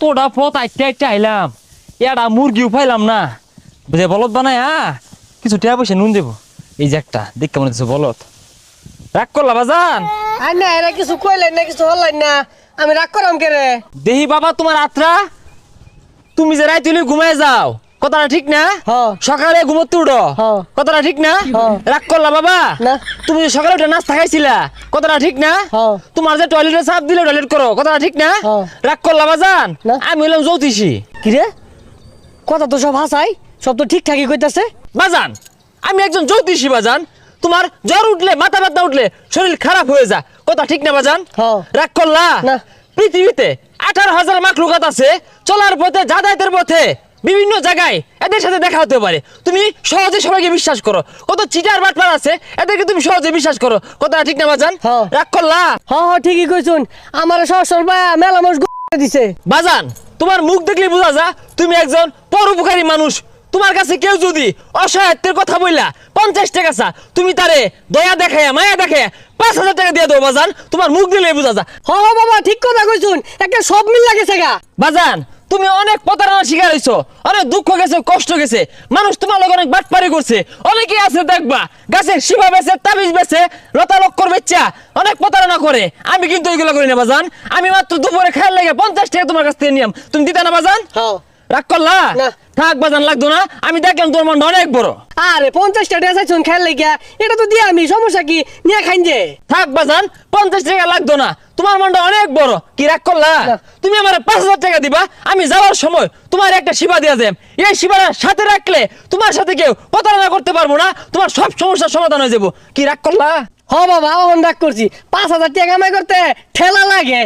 তোটা পথ আইতে আইতে আইলাম এটা মুরগিও পাইলাম না বুঝে বলত বানায় কিছু টিয়া পয়সা নুন দেবো এই যে একটা দেখ কেমন দিচ্ছে বলত রাগ করলা বাজান আর না এরা কিছু কইলেন না কিছু হলেন না আমি রাগ করাম কে রে দেহি বাবা তোমার আত্রা তুমি যে রাই তুলি ঘুমায় যাও কথাটা ঠিক না হ্যাঁ। সকালে ঘুমোতে উঠো হ্যাঁ। কথাটা ঠিক না হ্যাঁ। রাগ করলা বাবা না। তুমি যে সকালে উঠে নাস্তা খাইছিলা কথাটা ঠিক না হ্যাঁ। তোমার যে টয়লেটে চাপ দিলে টয়লেট করো কথাটা ঠিক না হ্যাঁ। রাগ করলা বাজান না। আমি হলাম জ্যোতিষী কি রে কথা তো সব হাসাই সব তো ঠিকঠাকই কইতাছে বাজান আমি একজন জ্যোতিষী বাজান তোমার জ্বর উঠলে মাথা ব্যথা উঠলে শরীর খারাপ হয়ে যায় কথা ঠিক না বাজান হ্যাঁ। রাগ করলা না। পৃথিবীতে 18,000 মাখলুকাত আছে চলার পথে যাতায়াতের পথে বিভিন্ন জায়গায় এদের সাথে দেখা হতে পারে তুমি সহজে সবাইকে বিশ্বাস করো কত চিটার বাটপার আছে এদেরকে তুমি সহজে বিশ্বাস করো কথা ঠিক না বাজান হ্যাঁ। রাগ করলা ঠিকই কইছুন আমার সর মেলা মানুষ দিছে বাজান তোমার মুখ দেখলে বোঝা যা তুমি একজন পরোপকারী মানুষ তোমার কাছে কেউ যদি অসহায়ত্বের কথা বললা 50 টাকা চা তুমি তারে দয়া দেখায় মায়া দেখায় 5,000 টাকা দিয়ে দেবো বাজান তোমার মুখ দিলে বোঝা যা বাবা ঠিক কথা কইছুন একটা সব মিল লাগেছে গা বাজান তুমি অনেক প্রতারণার শিকার হইছো অনেক দুঃখ গেছে কষ্ট গেছে মানুষ তোমার লোক অনেক বাটপারি করছে অনেকে আছে দেখবা গাছের শিবা বেচে তাবিজ বেচে লতা লক্কর বেচা অনেক প্রতারণা করে আমি কিন্তু ওইগুলো করি না বাজান আমি মাত্র দুপুরে খেয়াল লাগে 50 টাকা তোমার কাছ থেকে নিয়াম তুমি দিতে না বাজান রাগ করলা না। থাক বাজান লাগতো না আমি দেখলাম তোর মনটা অনেক বড় আরে 50 টাকা চাইছুন খেয়াল লাগিয়া এটা তো দিয়া আমি সমস্যা কি নিয়ে খাইন যে থাক বাজান 50 টাকা লাগতো না তোমার মনটা অনেক বড় কি রাগ করলা না। তুমি আমার 5,000 টাকা দিবা আমি যাওয়ার সময় তোমার একটা শিবা দিয়া দেব এই শিবাটা সাথে রাখলে তোমার সাথে কেউ প্রতারণা করতে পারবো না তোমার সব সমস্যার সমাধান হয়ে যাবো কি রাগ করলা বাবা অন রাগ করছি 5,000 টাকা কামাই করতে ঠেলা লাগে